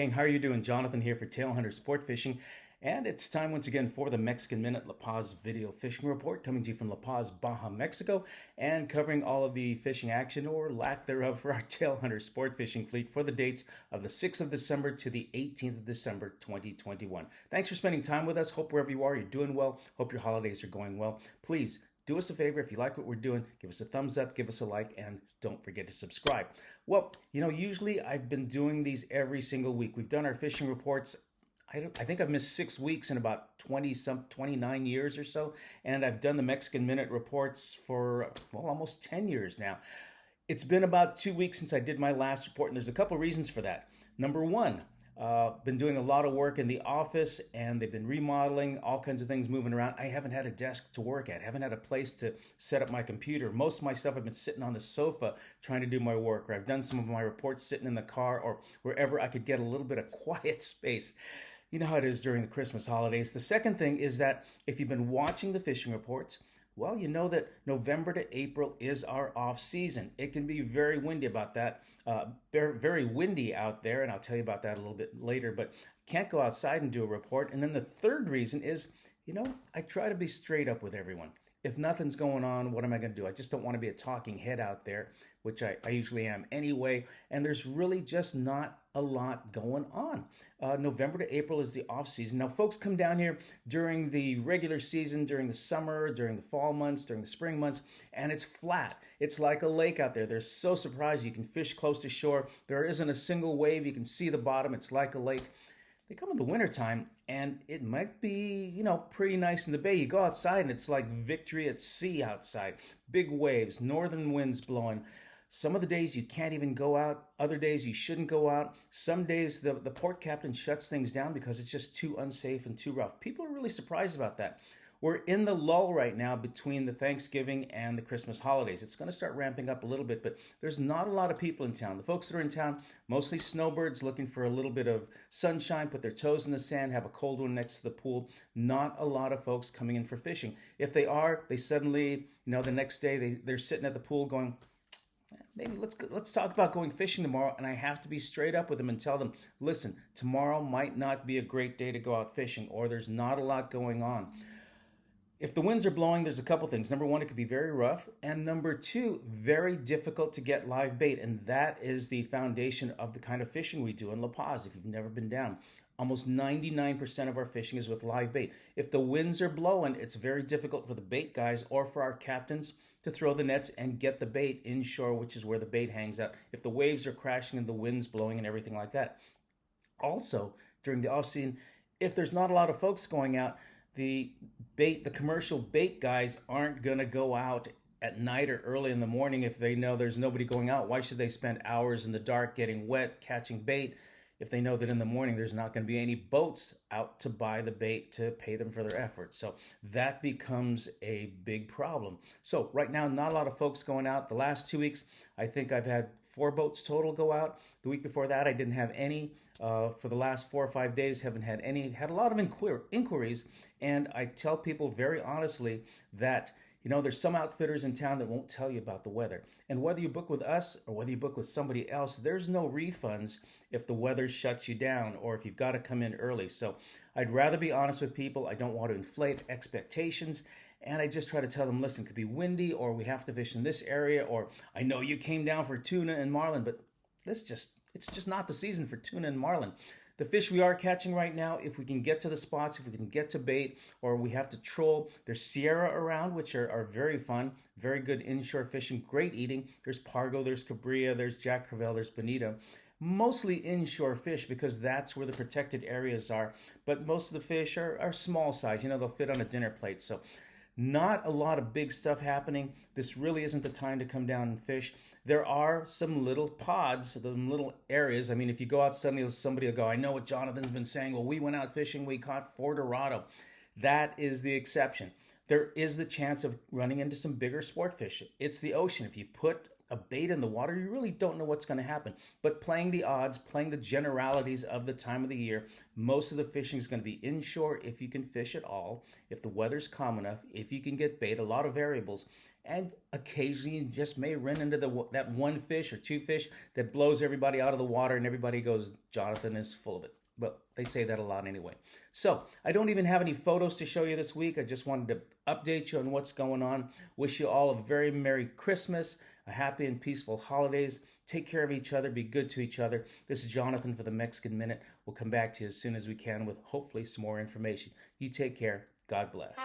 gang, how are you doing? Jonathan here for Tailhunter Sportfishing, and it's time once again for the Mexican Minute La Paz video fishing report, coming to you from La Paz, Baja, Mexico, and covering all of the fishing action or lack thereof for our Tailhunter Sportfishing fleet for the dates of the 6th of December to the 18th of December 2021. Thanks for spending time with us. Hope wherever you are, you're doing well. Hope your holidays are going well. Please do us a favor. If you like what we're doing, give us a thumbs up, give us a like, and don't forget to subscribe. Well, usually I've been doing these every single week. We've done our fishing reports. I think I've missed 6 weeks in about 29 years or so. And I've done the Mexican Minute reports for, well, almost 10 years now. It's been about 2 weeks since I did my last report, and there's a couple reasons for that. Number one, been doing a lot of work in the office, and they've been remodeling, all kinds of things moving around. I haven't had a desk to work at, haven't had a place to set up my computer. Most of my stuff I've been sitting on the sofa trying to do my work, or I've done some of my reports sitting in the car or wherever I could get a little bit of quiet space. You know how it is during the Christmas holidays. The second thing is that if you've been watching the fishing reports, well, you know that November to April is our off season. It can be very windy about that, very windy out there, and I'll tell you about that a little bit later, but can't go outside and do a report. And then the third reason is, I try to be straight up with everyone. If nothing's going on, what am I going to do? I just don't want to be a talking head out there, which I usually am anyway, and there's really just not a lot going on. November to April is the off season. Now, folks come down here during the regular season, during the summer, during the fall months, during the spring months, and it's flat. It's like a lake out there. They're so surprised. You can fish close to shore. There isn't a single wave. You can see the bottom. It's like a lake. They come in the wintertime, and it might be, pretty nice in the bay. You go outside, and it's like victory at sea outside. Big waves, northern winds blowing. Some of the days you can't even go out. Other days you shouldn't go out. Some days the port captain shuts things down because it's just too unsafe and too rough. People are really surprised about that. We're in the lull right now between the Thanksgiving and the Christmas holidays. It's going to start ramping up a little bit, but there's not a lot of people in town. The folks that are in town, mostly snowbirds looking for a little bit of sunshine, put their toes in the sand, have a cold one next to the pool. Not a lot of folks coming in for fishing. If they are, they suddenly, the next day they're sitting at the pool going, maybe let's talk about going fishing tomorrow. And I have to be straight up with them and tell them, listen, tomorrow might not be a great day to go out fishing, or there's not a lot going on. If the winds are blowing, there's a couple things. Number one, it could be very rough. And number two, very difficult to get live bait. And that is the foundation of the kind of fishing we do in La Paz, if you've never been down. Almost 99% of our fishing is with live bait. If the winds are blowing, it's very difficult for the bait guys or for our captains to throw the nets and get the bait inshore, which is where the bait hangs out, if the waves are crashing and the wind's blowing and everything like that. Also, during the off-season, if there's not a lot of folks going out, the commercial bait guys aren't going to go out at night or early in the morning if they know there's nobody going out. Why should they spend hours in the dark getting wet, catching bait, if they know that in the morning there's not going to be any boats out to buy the bait to pay them for their efforts? So that becomes a big problem. So right now, not a lot of folks going out. The last 2 weeks, I think I've had 4 boats total go out. The week before that, I didn't have any. For the last 4 or 5 days, haven't had any. Had a lot of inquiries, and I tell people very honestly that there's some outfitters in town that won't tell you about the weather. And whether you book with us or whether you book with somebody else, there's no refunds if the weather shuts you down or if you've got to come in early. So I'd rather be honest with people. I don't want to inflate expectations. And I just try to tell them, listen, it could be windy, or we have to fish in this area, or I know you came down for tuna and marlin, but it's just not the season for tuna and marlin. The fish we are catching right now, if we can get to the spots, if we can get to bait, or we have to troll, there's Sierra around, which are very fun, very good inshore fishing, great eating. There's Pargo, there's Cabrilla, there's Jack Crevalle, there's Bonito. Mostly inshore fish because that's where the protected areas are. But most of the fish are small size. They'll fit on a dinner plate. So not a lot of big stuff happening. This really isn't the time to come down and fish. There are some little pods, some little areas. I mean, if you go out suddenly, somebody will go, I know what Jonathan's been saying. Well, we went out fishing, we caught 4 Dorado. That is the exception. There is the chance of running into some bigger sport fish. It's the ocean. If you put a bait in the water, you really don't know what's going to happen. But playing the odds, playing the generalities of the time of the year, most of the fishing is going to be inshore if you can fish at all, if the weather's calm enough, if you can get bait, a lot of variables. And occasionally you just may run into that one fish or two fish that blows everybody out of the water and everybody goes, Jonathan is full of it. Well, they say that a lot anyway. So I don't even have any photos to show you this week. I just wanted to update you on what's going on. Wish you all a very Merry Christmas, a happy and peaceful holidays. Take care of each other. Be good to each other. This is Jonathan for the Mexican Minute. We'll come back to you as soon as we can with hopefully some more information. You take care. God bless.